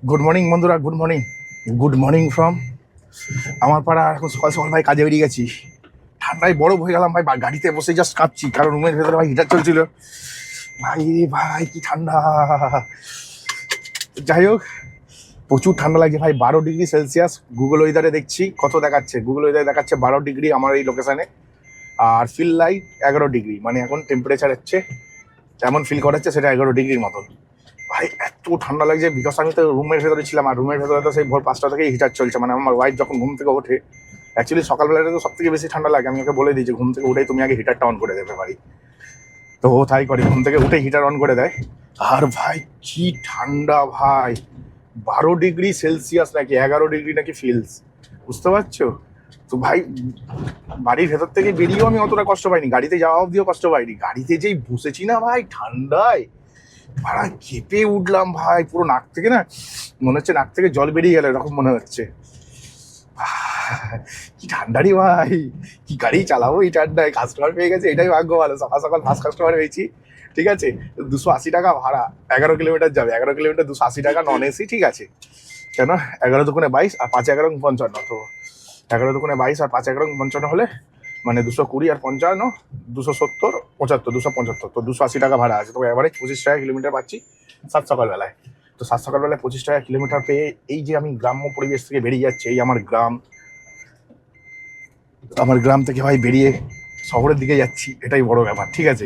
Good morning বন্ধুরা, good morning. Good morning from আমার পাড়া। এখন সকাল সকাল ভাই কাজে বেরিয়ে গেছি। ঠান্ডায় বরফ হয়ে গেলাম ভাই, গাড়িতে বসে জাস্ট কাঁপছি, কারণ রুমের ভেতরে ভাই হিটার চলছিল। ভাই রে ভাই, কি ঠান্ডা! যাই হোক, প্রচুর ঠান্ডা লাগছে ভাই। 12 ডিগ্রি সেলসিয়াস গুগল ওয়েদারে দেখছি। কত দেখাচ্ছে? গুগল ওয়েদারে দেখাচ্ছে 12 ডিগ্রি আমার এই লোকেশানে। আর ফিল লাইট 11 ডিগ্রি, মানে এখন টেম্পারেচার হচ্ছে এমন ফিল করাচ্ছে সেটা 11 ডিগ্রির মতন। ভাই এত ঠান্ডা লাগছে, বিকজ আমি তো রুমের ভেতরে ছিলাম, আর রুমের ভেতরে তো সেই ভোর 5টা থেকেই হিটার চলছে। মানে আমার ওয়াইফ যখন ঘুম থেকে ওঠে, অ্যাকচুয়ালি সকালবেলাটা তো সব থেকে বেশি ঠান্ডা লাগে, আমি ওকে বলে দিই যে ঘুম থেকে উঠেই তুমি আগে হিটারটা অন করে দেবে ভাই। তো ও তাই করে, ঘুম থেকে উঠে হিটার অন করে দেয়। আর ভাই কি ঠান্ডা ভাই! 12 ডিগ্রি সেলসিয়াস নাকি 11 ডিগ্রি নাকি ফিলস, বুঝতে পারছো? তো ভাই বাড়ির ভেতর থেকে বেরিয়েও আমি অতটা কষ্ট পাইনি, গাড়িতে যাওয়া অবধিও কষ্ট পাইনি। গাড়িতে যেই বসেছি না ভাই ঠান্ডায়, ভাড়া কেঁপে উঠলাম ভাই। পুরো নাক থেকে না মনে হচ্ছে নাক থেকে জল বেরিয়ে গেল, এরকম মনে হচ্ছে। কি ঠান্ডারি ভাই! কি গাড়ি চালাবো এই ঠান্ডায়? কাস্টমার পেয়ে গেছে, এটাই ভাগ্য ভালো। সকাল সকাল ফার্স্ট কাস্টমার পেয়েছি। ঠিক আছে, 280 টাকা ভাড়া, 11 কিলোমিটার যাবে। 11 কিলোমিটার 280 টাকা, নন এসি। ঠিক আছে, কেন? 11 দুগুণে 22 আর 5 11 55। তো 11 দুগুণে 22 আর 5 11 55 হলে মানে 220 আর 55 270 75 275। তো 280 টাকা ভাড়া আছে। তো এভারেজ 25 টাকা কিলোমিটার পাচ্ছি সাত সকালবেলায়। তো সাত সকালবেলায় 25 টাকা কিলোমিটার পেয়ে এই যে আমি গ্রাম্য পরিবেশ থেকে বেরিয়ে যাচ্ছি, এই আমার গ্রাম থেকে ভাই বেরিয়ে শহরের দিকে যাচ্ছি, এটাই বড় ব্যাপার। ঠিক আছে,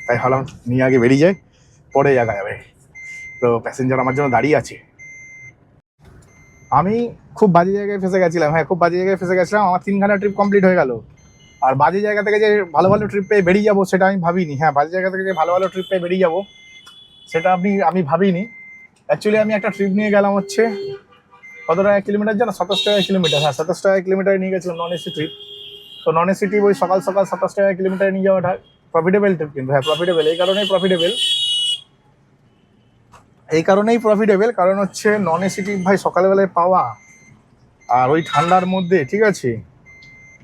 তাই ভাবলাম নিয়ে আগে বেরিয়ে যায়, পরে জায়গা যাবে। তো প্যাসেঞ্জার আমার জন্য দাঁড়িয়ে আছে। আমি খুব বাজে জায়গায় ফেসে গেছিলাম। হ্যাঁ, খুব বাজে জায়গায় ফেসে গেছিলাম। আমার 3 ঘন্টা ট্রিপ কমপ্লিট হয়ে গেল, আর বাজে জায়গা থেকে যে ভালো ভালো ট্রিপ পেয়ে বেরিয়ে যাবো সেটা আমি ভাবিনি। হ্যাঁ, বাজে জায়গা থেকে যে ভালো ভালো ট্রিপ পেয়ে বেরিয়ে যাবো সেটা আমি ভাবিনি। অ্যাকচুয়ালি আমি একটা ট্রিপ নিয়ে গেলাম হচ্ছে, কত টাকা কিলোমিটার জানো? 27 টাকা কিলোমিটার। হ্যাঁ, 27 টাকা কিলোমিটার নিয়ে গেছিলাম নন এসি ট্রিপ। তো নন এসি ট্রিপ ওই সকাল সকাল 27 টাকা কিলোমিটার নিয়ে যাওয়াটা প্রফিটেবল ট্রিপ। কিন্তু হ্যাঁ, প্রফিটেবল এই কারণেই প্রফিটেবল কারণ হচ্ছে নন এসি ট্রিপ ভাই সকালবেলায় পাওয়া আর ওই ঠান্ডার মধ্যে, ঠিক আছে,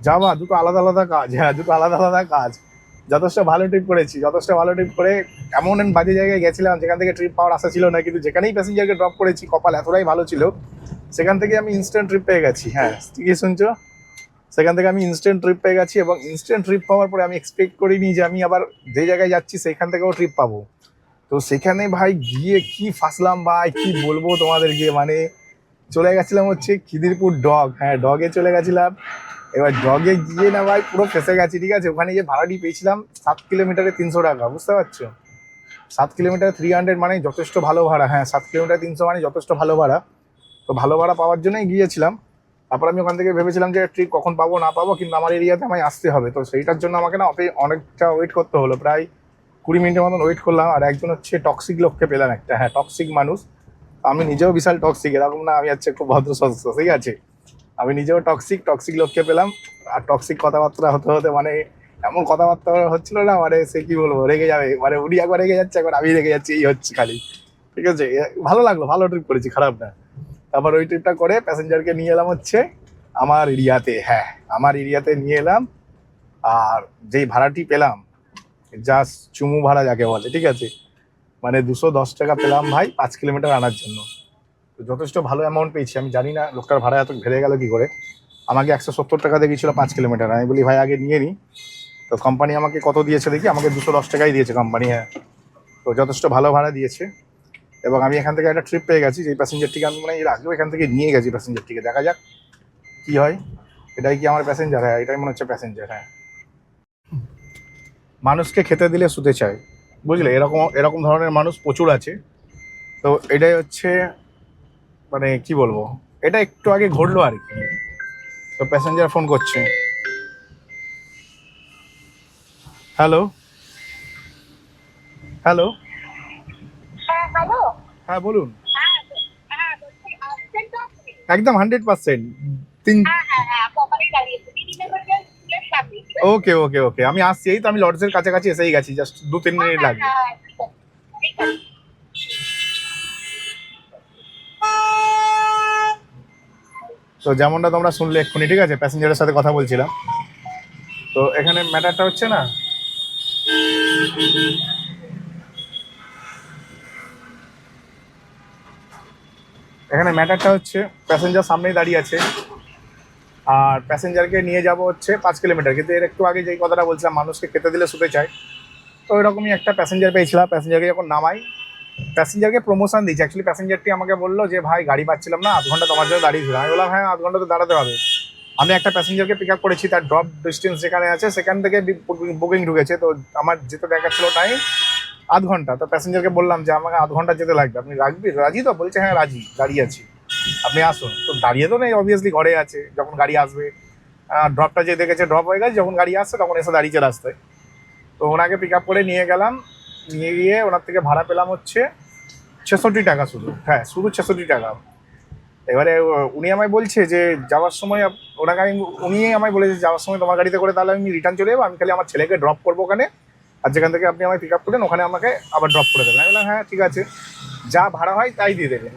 যাওয়া, দুটো আলাদা আলাদা কাজ। হ্যাঁ, দুটো আলাদা আলাদা কাজ। যথেষ্ট ভালো ট্রিপ করেছি, যথেষ্ট ভালো ট্রিপ করে এমন বাজে জায়গায় গেছিলাম যেখান থেকে ট্রিপ পাওয়ার আশা ছিল না, কিন্তু যেখানেই প্যাসেঞ্জারকে ড্রপ করেছি কপাল এতটাই ভালো ছিল, সেখান থেকে আমি ইনস্ট্যান্ট ট্রিপ পেয়ে গেছি। হ্যাঁ, ঠিকই শুনছো, সেখান থেকে আমি ইনস্ট্যান্ট ট্রিপ পেয়ে গেছি। এবং ইনস্ট্যান্ট ট্রিপ পাওয়ার পরে আমি এক্সপেক্ট করিনি যে আমি আবার যে জায়গায় যাচ্ছি সেখান থেকেও ট্রিপ পাবো। তো সেখানে ভাই গিয়ে কি ফাঁসলাম ভাই, কি বলবো তোমাদেরকে। মানে চলে গেছিলাম হচ্ছে খিদিরপুর ডগ। হ্যাঁ, ডগে চলে গেছিলাম। এবার ডগে গিয়ে না ভাই পুরো ফেসে গেছি। ঠিক আছে, ওখানে যে ভাড়াটি পেয়েছিলাম 7 কিলোমিটারে 300 টাকা, বুঝতে পারছো? 7 কিলোমিটার 300 মানে যথেষ্ট ভালো ভাড়া। হ্যাঁ, 7 কিলোমিটার 300 মানে যথেষ্ট ভালো ভাড়া। তো ভালো ভাড়া পাওয়ার জন্যই গিয়েছিলাম। তারপর আমি ওখান থেকে ভেবেছিলাম যে ট্রিপ কখন পাবো না পাবো, কিন্তু আমার এরিয়াতে আমায় আসতে হবে। তো সেইটার জন্য আমাকে না অনেকটা ওয়েট করতে হলো, প্রায় 20 মিনিটের মতন ওয়েট করলাম। আর একজন হচ্ছে টক্সিক লোককে পেলাম, একটা, হ্যাঁ, টক্সিক মানুষ। আমি নিজেও বিশাল টক্সিক, এরকম না আমি হচ্ছে খুব ভদ্র সদস্য, ঠিক আছে, আমি নিজেও টক্সিক লোককে পেলাম। আর টক্সিক কথাবার্তা হতে হতে মানে এমন কথাবার্তা হচ্ছিল না, মানে সে কি বলবো, রেগে যাবে। মানে উনি একবার রেগে যাচ্ছে, একবার আমি রেগে যাচ্ছি, এই হচ্ছে খালি। ঠিক আছে, ভালো লাগলো, ভালো ট্রিপ করেছি, খারাপ না। তারপর ওই ট্রিপটা করে প্যাসেঞ্জারকে নিয়ে এলাম হচ্ছে আমার এরিয়াতে। হ্যাঁ, আমার এরিয়াতে নিয়ে এলাম। আর যেই ভাড়াটি পেলাম, জাস্ট চুমু ভাড়া যাকে বলে, ঠিক আছে, মানে 210 টাকা পেলাম ভাই 5 কিলোমিটার আনার জন্য। তো যথেষ্ট ভালো অ্যামাউন্ট পেয়েছি। আমি জানি না লোকটার ভাড়া এত বেড়ে গেল কি করে। আমাকে 170 টাকা দিয়ে গিয়েছিল 5 কিলোমিটার। আমি বলি ভাই আগে নিয়ে নিই। তো কোম্পানি আমাকে কত দিয়েছে দেখি, আমাকে 210 টাকাই দিয়েছে কোম্পানি। হ্যাঁ, তো যথেষ্ট ভালো ভাড়া দিয়েছে। এবং আমি এখান থেকে একটা ট্রিপ পেয়ে গেছি, যেই প্যাসেঞ্জারটিকে আমি মানে এর আগেও এখান থেকে নিয়ে গেছি প্যাসেঞ্জারটিকে। দেখা যাক কি হয়। এটাই কি আমার প্যাসেঞ্জার? হ্যাঁ, এটাই মনে হচ্ছে প্যাসেঞ্জার। হ্যাঁ, মানুষকে খেতে দিলে শুতে চায়, বুঝলে, এরকম এরকম ধরনের মানুষ প্রচুর আছে। তো এটাই হচ্ছে, মানে কি বলবো, এটা একটু আগে ঘটলো আর কি। তো প্যাসেঞ্জার ফোন করছে। হ্যালো, হ্যালো, হ্যাঁ, হ্যালো। হ্যাঁ বলুন। হ্যাঁ, হ্যাঁ, বলছি আসছেন তো আপনি? একদম 100%। তিন হ্যাঁ, হ্যাঁ, হ্যাঁ, আমি ওখানেই দাঁড়িয়েছি। দিদি মেমোরিয়াল স্কুলের সামনে, ঠিক আছে? ওকে ওকে ওকে, আমি আসছি, এই তো আমি লর্ডসের কাছাকাছি এসেই গেছি, জাস্ট 2-3 মিনিট হ্যাঁ, লাগবে। হ্যাঁ, হ্যাঁ, ঠিক আছে, ঠিক আছে। তো যেমনটা তোমরা শুনলে এক্ষুনি, ঠিক আছে, প্যাসেঞ্জারের সাথে কথা বলছিলাম। তো এখানে ম্যাটারটা হচ্ছে না, এখানে ম্যাটারটা হচ্ছে প্যাসেঞ্জার সামনেই দাঁড়িয়ে আছে, আর প্যাসেঞ্জারকে নিয়ে যাব হচ্ছে 5 কিলোমিটার। কিন্তু এর একটু আগে যেই কথাটা বলছিলাম মানুষকে খেতে দিলে শুতে চায়, তো ওইরকমই একটা প্যাসেঞ্জার পেয়েছিলাম। প্যাসেঞ্জারকে যখন নামাই, প্যাসেঞ্জারকে প্রমোশন দিয়েছি। অ্যাকচুয়ালি প্যাসেঞ্জারটি আমাকে বললো যে ভাই গাড়ি পাচ্ছিলাম না, 0.5 ঘন্টা তোমার জন্য দাঁড়িয়েছিলাম। আমি বললাম হ্যাঁ 0.5 ঘন্টা তো দাঁড়াতে হবে। আমি একটা প্যাসেঞ্জারকে পিক আপ করেছি, তার ড্রপ ডিস্টেন্স যেখানে আছে সেখান থেকে বুকিং ঢুকেছে, তো আমার যেতে দেখাচ্ছিল টাইম 0.5 ঘন্টা। তো প্যাসেঞ্জারকে বললাম যে আমাকে 0.5 ঘন্টা যেতে লাগবে, আপনি রাজি তো? বলছে হ্যাঁ রাজি, দাঁড়িয়ে আছি, আপনি আসুন। তো দাঁড়িয়ে তো নেই, অবভিয়াসলি ঘরে আছে, যখন গাড়ি আসবে। ড্রপটা যে দেখেছে ড্রপ হয়ে গেছে, যখন গাড়ি আসছে তখন এসে দাঁড়িয়েছে রাস্তায়। তো ওনাকে পিক আপ করে নিয়ে গেলাম, নিয়ে গিয়ে ওনার থেকে ভাড়া পেলাম হচ্ছে 66 টাকা শুধু। হ্যাঁ, শুধু 66 টাকা। এবারে উনি আমায় বলছে যে যাওয়ার সময় ওনাকে আমি, উনি আমায় বলেছে যাওয়ার সময় তোমার গাড়িতে করে তাহলে আমি রিটার্ন চলে যাবো, আমি খালি আমার ছেলেকে ড্রপ করবো ওখানে, আর যেখান থেকে আপনি আমায় পিক আপ করেন ওখানে আমাকে আবার ড্রপ করে দেবেন। আমি বললাম হ্যাঁ ঠিক আছে, যা ভাড়া হয় তাই দিয়ে দেবেন।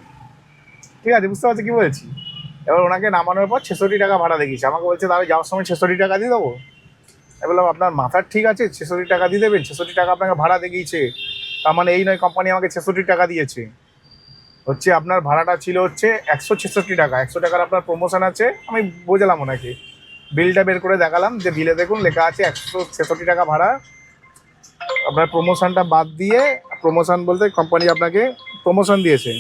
ঠিক আছে, বুঝতে পারছি কি বলছি। এবার ওনাকে নামানোর পর 66 টাকা ভাড়া দেখিয়েছে, আমাকে বলছে তাহলে যাওয়ার সময় 66 টাকা দিয়ে দেবো। আমি বললাম আপনার মাথার ঠিক আছে, 66 টাকা দিয়ে দেবেন? 66 টাকা আপনাকে ভাড়া দেখিয়েছে, তার মানে এই নয় কোম্পানি আমাকে 66 টাকা দিয়েছে। হচ্ছে আপনার ভাড়াটা ছিল হচ্ছে 166 টাকা, 100 টাকার আপনার প্রমোশন আছে। আমি বোঝালাম ওনাকে, বিলটা বের করে দেখালাম যে বিলে দেখুন লেখা আছে 166 টাকা ভাড়া, আপনার প্রমোশনটা বাদ দিয়ে, প্রমোশন বলতে কোম্পানি আপনাকে প্রমোশন দিয়েছে,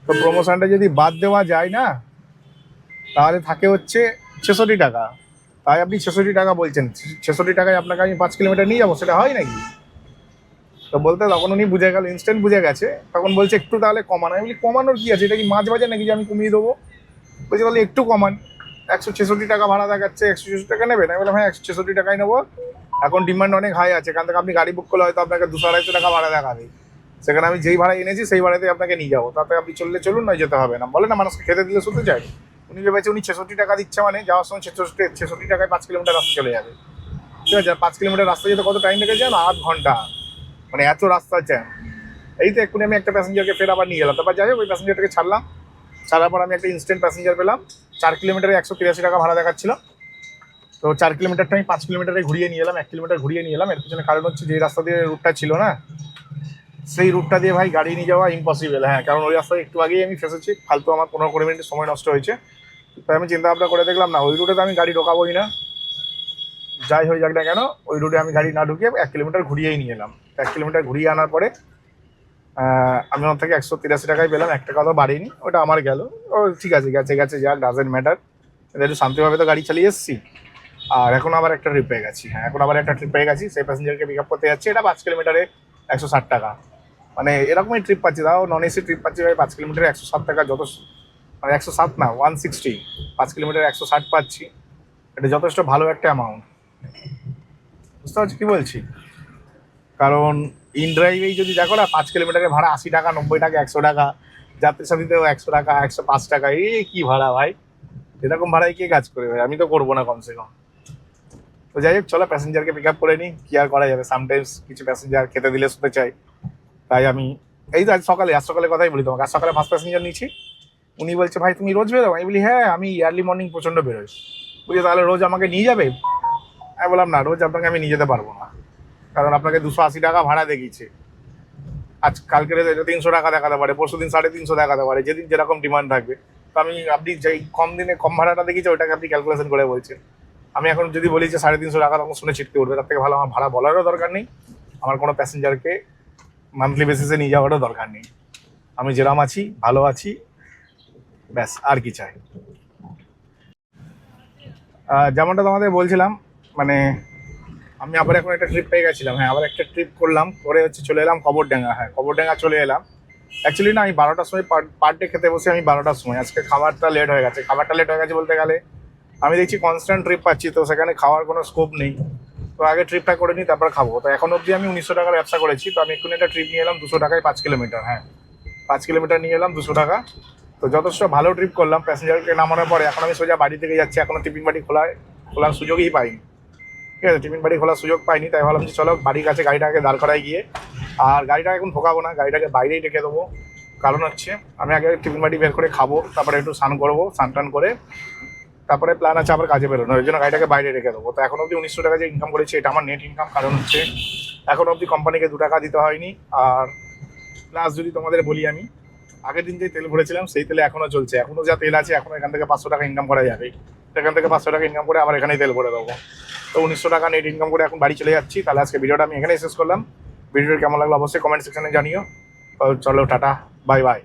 তো প্রমোশনটা যদি বাদ দেওয়া যায় না তাহলে থাকে হচ্ছে 66 টাকা। তাই আপনি 66 টাকা বলছেন, 66 টাকায় আপনাকে আমি 5 কিলোমিটার নিয়ে যাবো, সেটা হয় নাকি? তো বলতে তখন উনি বুঝে গেল, ইনস্ট্যান্ট বুঝে গেছে। তখন বলছে একটু তাহলে কমান। আমি বলি কমানোর কি আছে, এটা কি মাছ বাজার নাকি যে আমি কমিয়ে দেবো? বলছে তাহলে একটু কমান। 166 টাকা ভাড়া দেখাচ্ছে, 166 টাকা নেবেন? আমি বললাম হ্যাঁ 166 টাকাই নেবো, এখন ডিমান্ড অনেক হাই আছে, এখান থেকে আপনি গাড়ি বুক করলে হয়তো আপনাকে 200-250 টাকা ভাড়া দেখাবে, সেখানে আমি যেই ভাড়া এনেছি সেই ভাড়াতে আপনাকে নিয়ে যাবো, তাতে আপনি চললে চলুন, নয় যেতে হবে না। বলে না মানুষকে খেতে দিলে শুতে চায়, উনি ভেবেছে উনি 66 টাকা দিচ্ছে মানে যাওয়ার সময় 66 টাকায় 5 কিলোমিটার রাস্তা চলে যাবে। ঠিক আছে, 5 কিলোমিটার রাস্তা যেতে কত টাইম লেগে যায়? 8 ঘন্টা, মানে এত রাস্তা জ্যাম। এই তো এক্ষুনি আমি একটা প্যাসেঞ্জারকে ফের আবার নিয়ে গেলাম, তারপর যাই হোক ওই প্যাসেঞ্জারটাকে ছাড়লাম, ছাড়ার পর আমি একটা ইনস্ট্যান্ট প্যাসেঞ্জার পেলাম। 4 কিলোমিটারে 183 টাকা ভাড়া দেখাচ্ছিল, তো 4 কিলোমিটারটা আমি 5 কিলোমিটারে ঘুরিয়ে নিয়ে এলাম, 1 কিলোমিটার ঘুরিয়ে নিয়ে এলাম। এর পিছনে কারণ হচ্ছে যে রাস্তা দিয়ে রুটটা ছিল না, সেই রুটটা দিয়ে ভাই গাড়ি নিয়ে যাওয়া ইম্পসিবল। হ্যাঁ, কারণ ওই রাস্তায় একটু আগেই আমি ফেসেছি, ফালতু আমার 15-20 মিনিট সময় নষ্ট হয়েছে। তাই আমি চিন্তা ভাবনা করে দেখলাম না, ওই রুটে তো আমি গাড়ি ঢোকাবোই না, যাই হয়ে যাক না কেন ওই রুটে আমি গাড়ি না ঢুকিয়ে 1 কিলোমিটার ঘুরিয়েই নিয়ে এলাম। 1 কিলোমিটার ঘুরিয়ে আনার পরে আমি ওর থেকে 183 টাকায় পেলাম, 1 টাকা তো বাড়িনি, ওটা আমার গেল। ও ঠিক আছে, গেছে গেছে, যা ডাজেন্ট ম্যাটার, একটু শান্তিভাবে তো গাড়ি চালিয়ে এসেছি। আর এখন আবার একটা ট্রিপ পেয়ে গেছি, হ্যাঁ এখন আবার একটা ট্রিপ পেয়ে গেছি, সেই প্যাসেঞ্জারকে পিক আপ করতে যাচ্ছি। এটা 5 কিলোমিটারে 160 টাকা, মানে এরকমই ট্রিপ পাচ্ছি, তাও নন এসি ট্রিপ পাচ্ছি ভাই। 5 কিলোমিটারে 160 টাকা, যত মানে 107 না 160, 5 কিলোমিটারে 160 পাচ্ছি, এটা যথেষ্ট ভালো একটা অ্যামাউন্ট। বুঝতে পারছি কি বলছি? কারণ ইন ড্রাইভেই যদি দেখো না 5 কিলোমিটারে ভাড়া 80 টাকা, 90 টাকা, 100 টাকা, যাত্রীর সাথীতেও 100 টাকা, 105 টাকা, এই কি ভাড়া ভাই! এরকম ভাড়ায় কে কাজ করে ভাই? আমি তো করবো না কমসে কম। তো যাই হোক, চলো প্যাসেঞ্জারকে পিক আপ করে নিই, কি আর করা যাবে, সামটাইমস কিছু প্যাসেঞ্জার খেতে দিলে শুতে চাই। তাই আমি এই তো আজ সকালে কথাই বলি তোমাকে, আজ সকালে ফার্স্ট প্যাসেঞ্জার নিচ্ছি। উনি বলছে ভাই তুমি রোজ বেরো? আমি বলি হ্যাঁ আমি ইয়ারলি মর্নিং প্রচণ্ড বেরোই। বুঝলি তাহলে রোজ আমাকে নিয়ে যাবে? আমি বললাম না, রোজ আপনাকে আমি নিয়ে যেতে পারবো না, কারণ আপনাকে 280 টাকা ভাড়া দেখিয়েছে, আজ কালকে 300 টাকা দেখাতে পারে, পরশু দিন 350 দেখাতে পারে, যেদিন যেরকম ডিমান্ড থাকবে। তো আমি, আপনি যেই কম দিনে কম ভাড়াটা দেখিয়েছে ওইটাকে আপনি ক্যালকুলেশন করে বলছেন। আমি এখন যদি বলি যে 350 টাকা, তখন শুনে ছিটকে উঠবে। তার থেকে ভালো আমার ভাড়া বলারও দরকার নেই, আমার কোনো প্যাসেঞ্জারকে মান্থলি বেসিসে নিয়ে যাওয়ারও দরকার নেই। আমি যেরকম আছি ভালো আছি, ব্যাস, আর কি চাই। যেমনটা তোমাদের বলছিলাম, মানে আমি আবার এখন একটা ট্রিপ পেয়ে গেছিলাম। হ্যাঁ, আবার একটা ট্রিপ করলাম, করে হচ্ছে চলে এলাম কবরডাঙ্গা। হ্যাঁ, কবরডাঙ্গা চলে এলাম। অ্যাকচুয়ালি না, আমি 12টার সময় পার ডে খেতে বসে, আমি 12টার সময়। আজকে খাবারটা লেট হয়ে গেছে। খাবারটা লেট হয়ে গেছে বলতে গেলে আমি দেখছি কনস্ট্যান্ট ট্রিপ পাচ্ছি, তো সেখানে খাওয়ার কোনো স্কোপ নেই। তো আগে ট্রিপটা করে নিই, তারপর খাবো। তো এখন অবধি আমি 1900 টাকার ব্যবসা করেছি। তো আমি এক্ষুনি একটা ট্রিপ নিয়ে এলাম 200 টাকায় 5 কিলোমিটার। হ্যাঁ, 5 কিলোমিটার নিয়ে এলাম 200 টাকা। তো যথেষ্ট ভালো ট্রিপ করলাম। প্যাসেঞ্জারকে নামানোর পরে এখন আমি সোজা বাড়ি থেকে যাচ্ছি, এখনো টিফিন বাড়ি খোলার সুযোগই পাইনি। ঠিক আছে, টিফিন বাড়ি খোলার সুযোগ পাইনি, তাই ভাবলাম যে চলো বাড়ির কাছে গাড়িটাকে দাঁড় করাই গিয়ে, আর গাড়িটা এখন ঢোকাবো না, গাড়িটাকে বাইরেই রেখে দেবো। কারণ হচ্ছে আমি আগে টিফিন বাড়ি বের করে খাবো, তারপরে একটু স্নান করবো, স্নান টান করে তারপরে প্ল্যান আছে আবার কাজে বেরোনো, ওই জন্য গাড়িটাকে বাইরে রেখে দেবো। তো এখন অবধি 1900 টাকা যে ইনকাম করেছি, এটা আমার নেট ইনকাম। কারণ হচ্ছে এখন অবধি কোম্পানিকে 2 টাকা দিতে হয়নি, আর প্লাস যদি তোমাদের বলি আমি আগের দিন যে তেল ভরেছিলাম সেই তেলে এখনো চলছে, এখনো যা তেল আছে এখনো এখান থেকে 500 টাকা ইনকাম করা যাবে। এখান থেকে 500 টাকা ইনকাম করে আবার এখানেই তেল ভরে দেবো। তো 1900 টাকা নেট ইনকাম করে এখন বাড়ি চলে যাচ্ছি। তাহলে আজকে ভিডিওটা আমি এখানেই শেষ করলাম। ভিডিওটা কেমন লাগলো অবশ্যই কমেন্ট সেকশনে জানিও। তো চলো টাটা, বাই বাই।